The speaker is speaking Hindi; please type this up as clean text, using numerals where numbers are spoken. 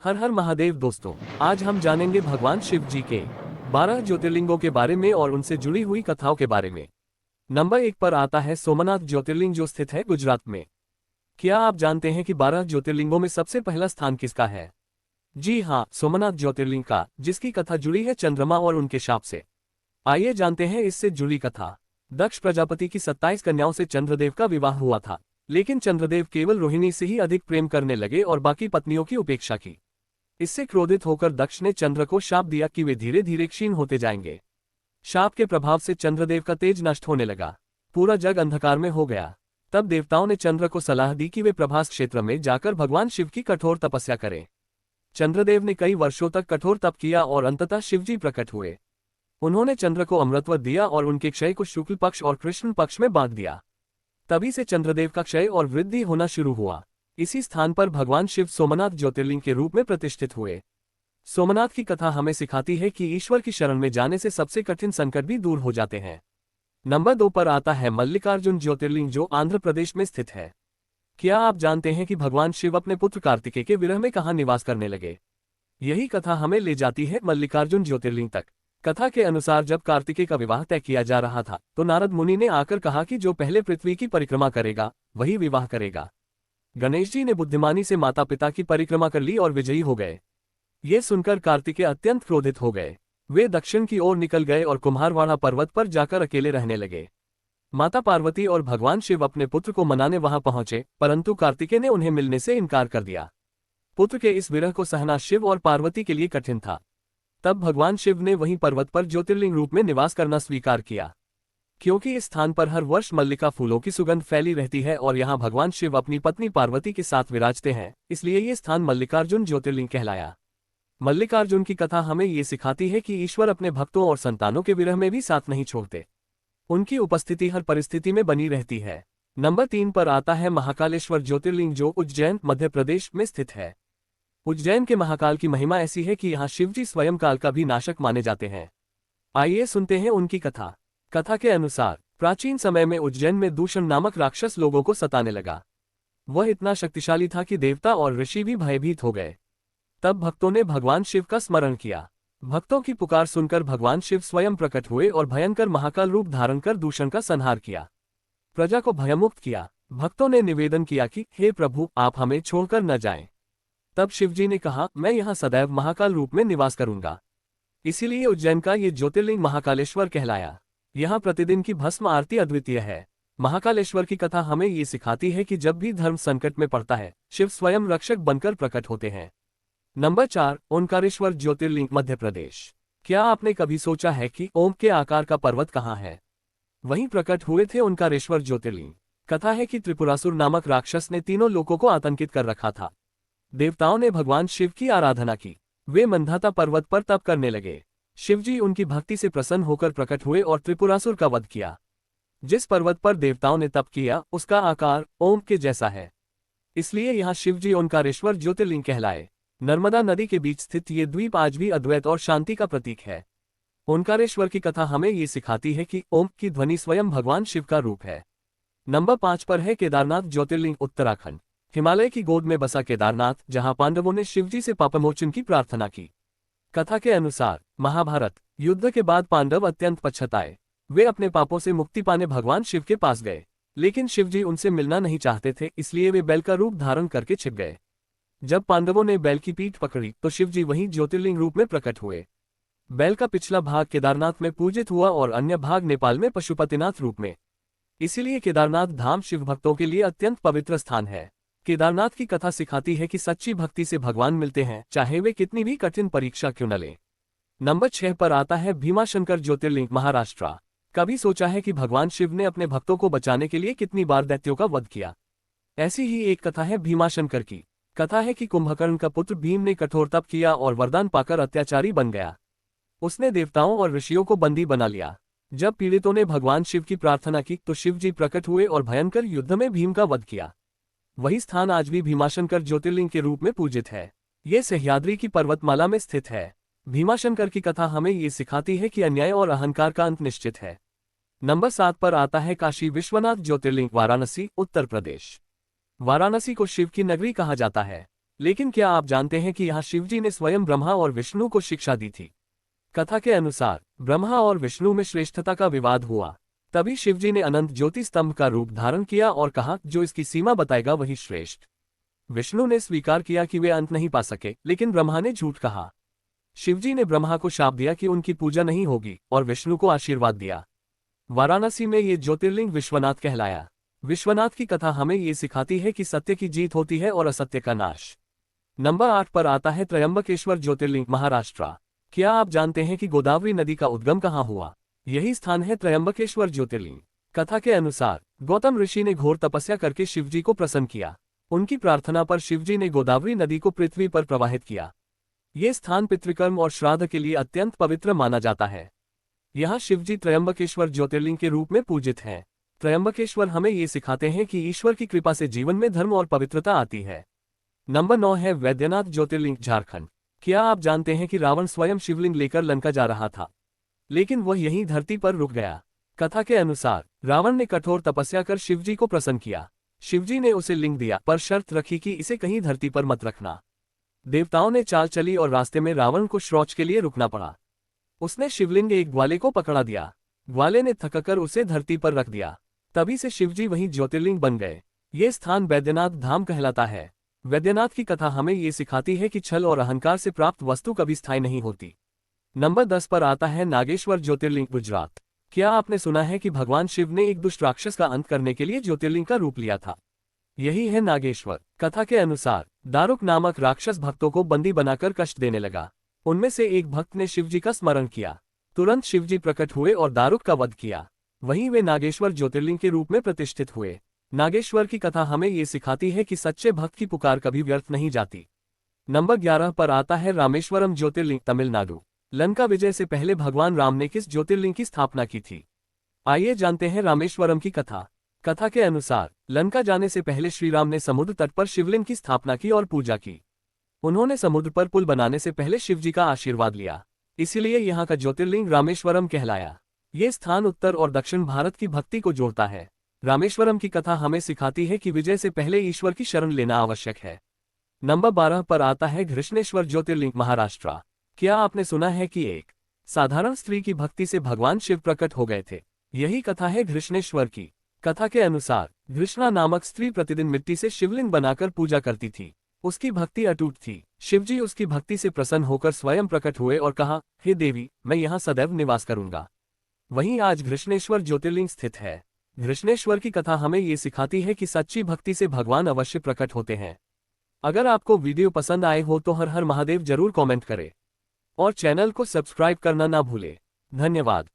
हर हर महादेव दोस्तों, आज हम जानेंगे भगवान शिव जी के 12 ज्योतिर्लिंगों के बारे में और उनसे जुड़ी हुई कथाओं के बारे में। नंबर 1 पर आता है सोमनाथ ज्योतिर्लिंग, जो स्थित है गुजरात में। क्या आप जानते हैं कि 12 ज्योतिर्लिंगों में सबसे पहला स्थान किसका है? जी हाँ, सोमनाथ ज्योतिर्लिंग का, जिसकी कथा जुड़ी है चंद्रमा और उनके शाप से। आइए जानते हैं इससे जुड़ी कथा। दक्ष प्रजापति की 27 कन्याओं से चंद्रदेव का विवाह हुआ था, लेकिन चंद्रदेव केवल रोहिणी से ही अधिक प्रेम करने लगे और बाकी पत्नियों की उपेक्षा की। इससे क्रोधित होकर दक्ष ने चंद्र को शाप दिया कि वे धीरे धीरे क्षीण होते जाएंगे। शाप के प्रभाव से चंद्रदेव का तेज नष्ट होने लगा, पूरा जग अंधकार में हो गया। तब देवताओं ने चंद्र को सलाह दी कि वे प्रभास क्षेत्र में जाकर भगवान शिव की कठोर तपस्या करें। चंद्रदेव ने कई वर्षों तक कठोर तप किया और अंततः शिवजी प्रकट हुए। उन्होंने चंद्र को अमृतवर दिया और उनके क्षय को शुक्ल पक्ष और कृष्ण पक्ष में बांट दिया। तभी से चंद्रदेव का क्षय और वृद्धि होना शुरू हुआ। इसी स्थान पर भगवान शिव सोमनाथ ज्योतिर्लिंग के रूप में प्रतिष्ठित हुए। सोमनाथ की कथा हमें सिखाती है कि ईश्वर की शरण में जाने से सबसे कठिन संकट भी दूर हो जाते हैं। नंबर 2 पर आता है मल्लिकार्जुन ज्योतिर्लिंग, जो आंध्र प्रदेश में स्थित है। क्या आप जानते हैं कि भगवान शिव अपने पुत्र कार्तिकेय के विरह में कहाँ निवास करने लगे? यही कथा हमें ले जाती है मल्लिकार्जुन ज्योतिर्लिंग तक। कथा के अनुसार जब कार्तिकेय का विवाह तय किया जा रहा था, तो नारद मुनि ने आकर कहा कि जो पहले पृथ्वी की परिक्रमा करेगा वही विवाह करेगा। गणेश जी ने बुद्धिमानी से माता पिता की परिक्रमा कर ली और विजयी हो गए। ये सुनकर कार्तिकेय अत्यंत क्रोधित हो गए। वे दक्षिण की ओर निकल गए और कुम्हारवाड़ा पर्वत पर जाकर अकेले रहने लगे। माता पार्वती और भगवान शिव अपने पुत्र को मनाने वहां पहुंचे, परंतु कार्तिकेय ने उन्हें मिलने से इनकार कर दिया। पुत्र के इस विरह को सहना शिव और पार्वती के लिए कठिन था। तब भगवान शिव ने वहीं पर्वत पर ज्योतिर्लिंग रूप में निवास करना स्वीकार किया। क्योंकि इस स्थान पर हर वर्ष मल्लिका फूलों की सुगंध फैली रहती है और यहाँ भगवान शिव अपनी पत्नी पार्वती के साथ विराजते हैं, इसलिए ये स्थान मल्लिकार्जुन ज्योतिर्लिंग कहलाया। मल्लिकार्जुन की कथा हमें ये सिखाती है कि ईश्वर अपने भक्तों और संतानों के विरह में भी साथ नहीं छोड़ते। उनकी उपस्थिति हर परिस्थिति में बनी रहती है। नंबर 3 पर आता है महाकालेश्वर ज्योतिर्लिंग, जो उज्जैन मध्य प्रदेश में स्थित है। उज्जैन के महाकाल की महिमा ऐसी है कि यहाँ शिवजी स्वयं काल का भी नाशक माने जाते हैं। आइए सुनते हैं उनकी कथा। कथा के अनुसार प्राचीन समय में उज्जैन में दूषण नामक राक्षस लोगों को सताने लगा। वह इतना शक्तिशाली था कि देवता और ऋषि भी भयभीत हो गए। तब भक्तों ने भगवान शिव का स्मरण किया। भक्तों की पुकार सुनकर भगवान शिव स्वयं प्रकट हुए और भयंकर महाकाल रूप धारण कर दूषण का संहार किया, प्रजा को भयमुक्त किया। भक्तों ने निवेदन किया कि हे प्रभु, आप हमें छोड़कर न जाएं। तब शिवजी ने कहा, मैं यहाँ सदैव महाकाल रूप में निवास करूंगा। इसीलिए उज्जैन का ये ज्योतिर्लिंग महाकालेश्वर कहलाया। यहाँ प्रतिदिन की भस्म आरती अद्वितीय है। महाकालेश्वर की कथा हमें ये सिखाती है कि जब भी धर्म संकट में पड़ता है, शिव स्वयं रक्षक बनकर प्रकट होते हैं। नंबर 4 ओंकारेश्वर ज्योतिर्लिंग, मध्य प्रदेश। क्या आपने कभी सोचा है कि ओम के आकार का पर्वत कहाँ है? वहीं प्रकट हुए थे ओंकारेश्वर ज्योतिर्लिंग। कथा है कि त्रिपुरासुर नामक राक्षस ने तीनों लोकों को आतंकित कर रखा था। देवताओं ने भगवान शिव की आराधना की। वे मंधाता पर्वत पर तप करने लगे। शिवजी उनकी भक्ति से प्रसन्न होकर प्रकट हुए और त्रिपुरासुर का वध किया। जिस पर्वत पर देवताओं ने तप किया, उसका आकार ओम के जैसा है। इसलिए यहाँ शिवजी ओंकारेश्वर ज्योतिर्लिंग कहलाए। नर्मदा नदी के बीच स्थित ये द्वीप आज भी अद्वैत और शांति का प्रतीक है। ओंकारेश्वर की कथा हमें ये सिखाती है कि ओम की ध्वनि स्वयं भगवान शिव का रूप है। नंबर 5 पर है केदारनाथ ज्योतिर्लिंग, उत्तराखंड। हिमालय की गोद में बसा केदारनाथ, जहां पांडवों ने शिवजी से पापमोचन की प्रार्थना की। कथा के अनुसार महाभारत युद्ध के बाद पांडव अत्यंत पछताए। वे अपने पापों से मुक्ति पाने भगवान शिव के पास गए, लेकिन शिवजी उनसे मिलना नहीं चाहते थे, इसलिए वे बैल का रूप धारण करके छिप गए। जब पांडवों ने बैल की पीठ पकड़ी तो शिवजी वहीं ज्योतिर्लिंग रूप में प्रकट हुए। बैल का पिछला भाग केदारनाथ में पूजित हुआ और अन्य भाग नेपाल में पशुपतिनाथ रूप में। इसीलिए केदारनाथ धाम शिव भक्तों के लिए अत्यंत पवित्र स्थान है। केदारनाथ की कथा सिखाती है कि सच्ची भक्ति से भगवान मिलते हैं, चाहे वे कितनी भी कठिन परीक्षा क्यों न लें। नंबर 6 पर आता है भीमाशंकर ज्योतिर्लिंग, महाराष्ट्र। कभी सोचा है कि भगवान शिव ने अपने भक्तों को बचाने के लिए कितनी बार दैत्यों का वध किया? ऐसी ही एक कथा है भीमाशंकर की। कथा है कि कुंभकर्ण का पुत्र भीम ने कठोर तप किया और वरदान पाकर अत्याचारी बन गया। उसने देवताओं और ऋषियों को बंदी बना लिया। जब पीड़ितों ने भगवान शिव की प्रार्थना की तो शिवजी प्रकट हुए और भयंकर युद्ध में भीम का वध किया। वही स्थान आज भी भीमाशंकर ज्योतिर्लिंग के रूप में पूजित है। ये सह्याद्री की पर्वतमाला में स्थित है। भीमाशंकर की कथा हमें ये सिखाती है कि अन्याय और अहंकार का अंत निश्चित है। नंबर 7 पर आता है काशी विश्वनाथ ज्योतिर्लिंग, वाराणसी, उत्तर प्रदेश। वाराणसी को शिव की नगरी कहा जाता है, लेकिन क्या आप जानते हैं कि यहाँ शिवजी ने स्वयं ब्रह्मा और विष्णु को शिक्षा दी थी? कथा के अनुसार ब्रह्मा और विष्णु में श्रेष्ठता का विवाद हुआ। तभी शिवजी ने अनंत ज्योति स्तंभ का रूप धारण किया और कहा, जो इसकी सीमा बताएगा वही श्रेष्ठ। विष्णु ने स्वीकार किया कि वे अंत नहीं पा सके, लेकिन ब्रह्मा ने झूठ कहा। शिवजी ने ब्रह्मा को शाप दिया कि उनकी पूजा नहीं होगी और विष्णु को आशीर्वाद दिया। वाराणसी में ये ज्योतिर्लिंग विश्वनाथ कहलाया। विश्वनाथ की कथा हमें ये सिखाती है कि सत्य की जीत होती है और असत्य का नाश। नंबर 8 पर आता है त्रयंबकेश्वर ज्योतिर्लिंग, महाराष्ट्र। क्या आप जानते हैं कि गोदावरी नदी का उद्गम कहाँ हुआ? यही स्थान है त्रयंबकेश्वर ज्योतिर्लिंग। कथा के अनुसार गौतम ऋषि ने घोर तपस्या करके शिवजी को प्रसन्न किया। उनकी प्रार्थना पर शिवजी ने गोदावरी नदी को पृथ्वी पर प्रवाहित किया। ये स्थान पितृकर्म और श्राद्ध के लिए अत्यंत पवित्र माना जाता है। यहाँ शिवजी त्रयंबकेश्वर ज्योतिर्लिंग के रूप में पूजित हैं। त्रयंबकेश्वर हमें ये सिखाते हैं कि ईश्वर की कृपा से जीवन में धर्म और पवित्रता आती है। नंबर 9 है वैद्यनाथ ज्योतिर्लिंग, झारखंड। क्या आप जानते हैं कि रावण स्वयं शिवलिंग लेकर लंका जा रहा था, लेकिन वह यहीं धरती पर रुक गया? कथा के अनुसार रावण ने कठोर तपस्या कर शिवजी को प्रसन्न किया। शिवजी ने उसे लिंग दिया, पर शर्त रखी कि इसे कहीं धरती पर मत रखना। देवताओं ने चाल चली और रास्ते में रावण को शौच के लिए रुकना पड़ा। उसने शिवलिंग एक ग्वाले को पकड़ा दिया। ग्वाले ने थककर उसे धरती पर रख दिया। तभी से शिवजी वहीं ज्योतिर्लिंग बन गए। ये स्थान वैद्यनाथ धाम कहलाता है। वैद्यनाथ की कथा हमें ये सिखाती है कि छल और अहंकार से प्राप्त वस्तु कभी स्थायी नहीं होती। नंबर 10 पर आता है नागेश्वर ज्योतिर्लिंग, गुजरात। क्या आपने सुना है कि भगवान शिव ने एक दुष्ट राक्षस का अंत करने के लिए ज्योतिर्लिंग का रूप लिया था? यही है नागेश्वर। कथा के अनुसार दारुक नामक राक्षस भक्तों को बंदी बनाकर कष्ट देने लगा। उनमें से एक भक्त ने शिवजी का स्मरण किया। तुरंत शिवजी प्रकट हुए और दारुक का वध किया। वहीं वे नागेश्वर ज्योतिर्लिंग के रूप में प्रतिष्ठित हुए। नागेश्वर की कथा हमें ये सिखाती है कि सच्चे भक्त की पुकार कभी व्यर्थ नहीं जाती। नंबर 11 पर आता है रामेश्वरम ज्योतिर्लिंग, तमिलनाडु। लंका विजय से पहले भगवान राम ने किस ज्योतिर्लिंग की स्थापना की थी? आइए जानते हैं रामेश्वरम की कथा। कथा के अनुसार लंका जाने से पहले श्री राम ने समुद्र तट पर शिवलिंग की स्थापना की और पूजा की। उन्होंने समुद्र पर पुल बनाने से पहले शिवजी का आशीर्वाद लिया, इसीलिए यहाँ का ज्योतिर्लिंग रामेश्वरम कहलाया। ये स्थान उत्तर और दक्षिण भारत की भक्ति को जोड़ता है। रामेश्वरम की कथा हमें सिखाती है कि विजय से पहले ईश्वर की शरण लेना आवश्यक है। नंबर 12 पर आता है घृष्णेश्वर ज्योतिर्लिंग, महाराष्ट्र। क्या आपने सुना है कि एक साधारण स्त्री की भक्ति से भगवान शिव प्रकट हो गए थे? यही कथा है घृष्णेश्वर की। कथा के अनुसार घृष्णा नामक स्त्री प्रतिदिन मिट्टी से शिवलिंग बनाकर पूजा करती थी। उसकी भक्ति अटूट थी। शिवजी उसकी भक्ति से प्रसन्न होकर स्वयं प्रकट हुए और कहा, हे देवी, मैं यहाँ सदैव निवास करूंगा। वहीं आज घृष्णेश्वर ज्योतिर्लिंग स्थित है। घृष्णेश्वर की कथा हमें ये सिखाती है कि सच्ची भक्ति से भगवान अवश्य प्रकट होते हैं। अगर आपको वीडियो पसंद आए हो तो हर हर महादेव जरूर कमेंट करें और चैनल को सब्सक्राइब करना ना भूले। धन्यवाद।